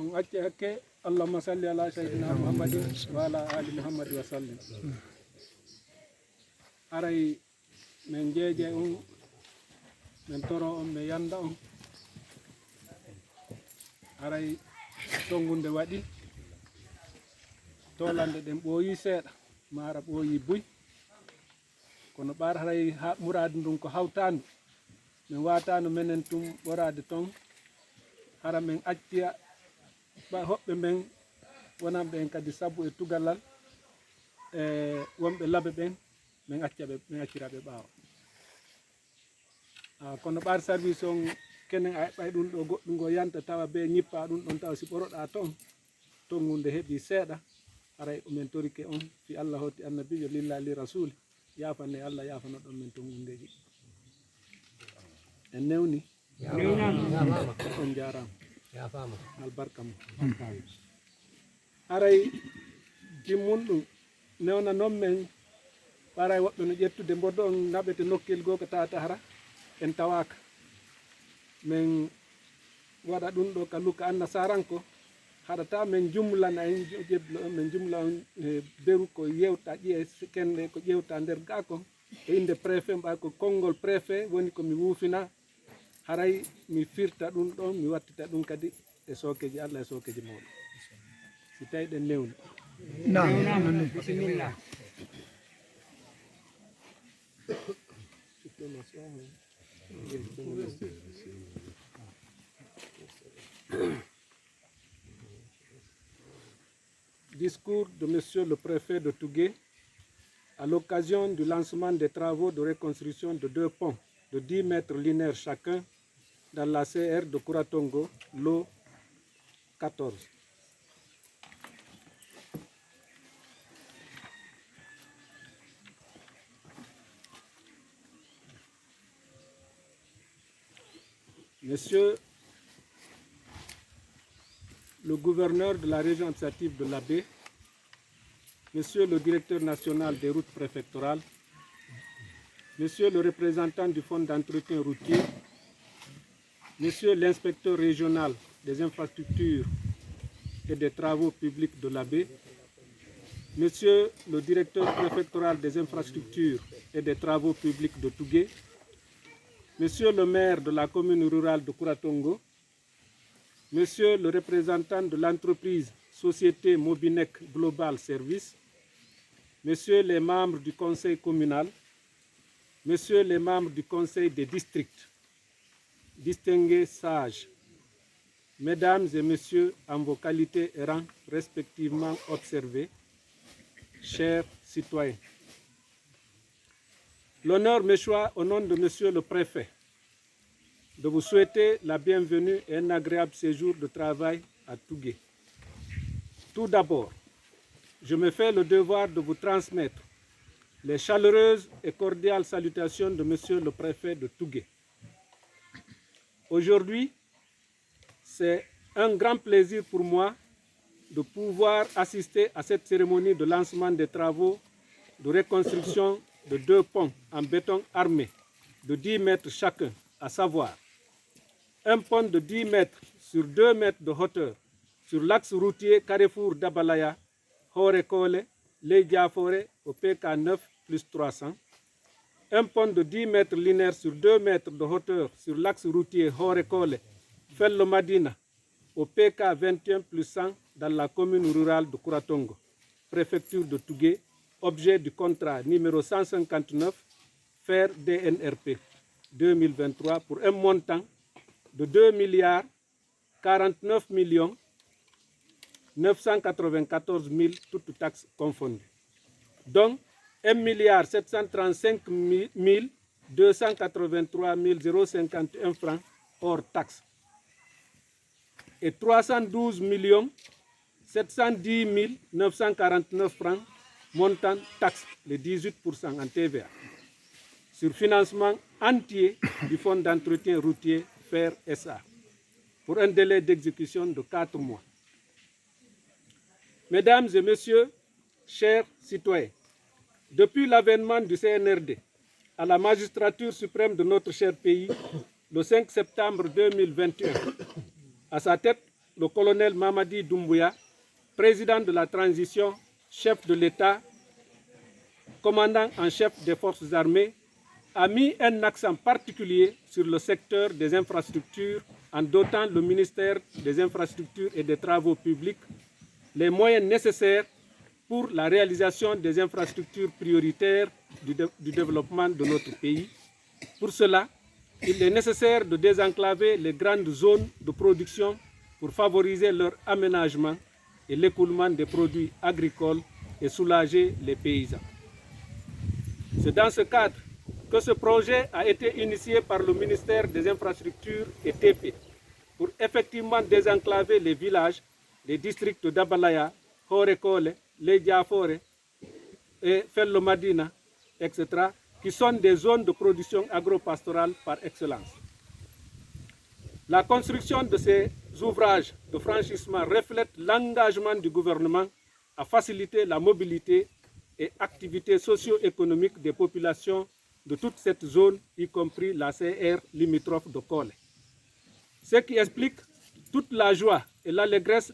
on acci hakke allahumma salli ala sayyidina muhammadin wa ala ali muhammad wa sallim. Aray men jeeje on men toro on me yanda on aray tongunde waɗi tolande ɗen ɓooyi seeɗa mara ɓooyi buy kono ɓar haray muradu ndun ko hawtandu min watano menen tum ɓorade ton hara men acciya ɓa hoɓɓe men wonanɓe en kadi sabu e tugallal wonɓe laabe ɓen min acciraɓe ɓaawa kono ɓar service on kenen a heɓɓay ɗum ɗo goɗɗum ngo yanta tawa be ñippa ɗum ɗon tawa si ɓoroɗa ton tongunde heeɓi seeɗa haray omen torike on fi Allah hotti annabijo lillahi li rasul yafane Allah yafano ɗon men tongundeji en newni on jarama albarka mo haray timmun ɗum newna noon men ɓaray woɓɓe no ƴettude mboɗo on naɓete nokkel goo ko tawata hara en tawaka min waɗa ɗum ɗo ka luka anna saranko haɗata min jumlana en jeblo min jumla on beru ko yewta ƴiye kende ko ƴewta nder ga kon e inde préfet mɓa ko konngol préfet woni komi wuufina haray mi firta ɗum ɗon mi wattita ɗum kadi e sokeji Allah e sokeji mawɗo si tawi ɗen newni bisimilla Discours de Monsieur le Préfet de Tougué à l'occasion du lancement des travaux de reconstruction de 2 ponts de 10 mètres linéaires chacun dans la CR de Kouratongo, lot 14. Monsieur le gouverneur de la région administrative de l'Abbé, Monsieur le directeur national des routes préfectorales, Monsieur le représentant du fonds d'entretien routier, Monsieur l'inspecteur régional des infrastructures et des travaux publics de l'Abbé, Monsieur le directeur préfectoral des infrastructures et des travaux publics de Tougué, Monsieur le maire de la commune rurale de Kouratongo, Monsieur le représentant de l'entreprise Société Mobinec Global Service, Messieurs les membres du conseil communal, Messieurs les membres du conseil des districts, distingués sages, Mesdames et Messieurs en vos qualités et rangs respectivement observés, chers citoyens. L'honneur m'échoit au nom de Monsieur le Préfet de vous souhaiter la bienvenue et un agréable séjour de travail à Tougué. Tout d'abord, je me fais le devoir de vous transmettre les chaleureuses et cordiales salutations de Monsieur le Préfet de Tougué. Aujourd'hui, c'est un grand plaisir pour moi de pouvoir assister à cette cérémonie de lancement des travaux de reconstruction de 2 ponts en béton armé de 10 mètres chacun, à savoir un pont de 10 mètres sur 2 mètres de hauteur sur l'axe routier Carrefour d'Abalaya, Horekole, Leydiafore au PK 9 plus 300, un pont de 10 mètres linéaires sur 2 mètres de hauteur sur l'axe routier Horekole, Fello Madina au PK 21 plus 100 dans la commune rurale de Kouratongo, préfecture de Tougué, objet du contrat numéro 159 FER DNRP 2023 pour un montant de 2 milliards 49 millions 994 000 toutes taxes confondues. Donc 1 milliard 735 283 051 francs hors taxes et 312 710 949 francs montant taxe, les 18% en TVA, sur financement entier du fonds d'entretien routier FER SA, pour un délai d'exécution de 4 mois. Mesdames et Messieurs, chers citoyens, depuis l'avènement du CNRD à la magistrature suprême de notre cher pays, le 5 septembre 2021, à sa tête le colonel Mamadi Doumbouya, président de la transition, chef de l'État, commandant en chef des forces armées, a mis un accent particulier sur le secteur des infrastructures en dotant le ministère des Infrastructures et des Travaux publics les moyens nécessaires pour la réalisation des infrastructures prioritaires du développement de notre pays. Pour cela, il est nécessaire de désenclaver les grandes zones de production pour favoriser leur aménagement et l'écoulement des produits agricoles et soulager les paysans. C'est dans ce cadre que ce projet a été initié par le ministère des Infrastructures et TP pour effectivement désenclaver les villages des districts d'Abalaya, Horekole, Lejafore et Fello Madina, etc., qui sont des zones de production agro-pastorale par excellence. La construction de ces ouvrages de franchissement reflète l'engagement du gouvernement à faciliter la mobilité et activités socio-économiques des populations de toute cette zone, y compris la CR limitrophe de Kole. Ce qui explique toute la joie et l'allégresse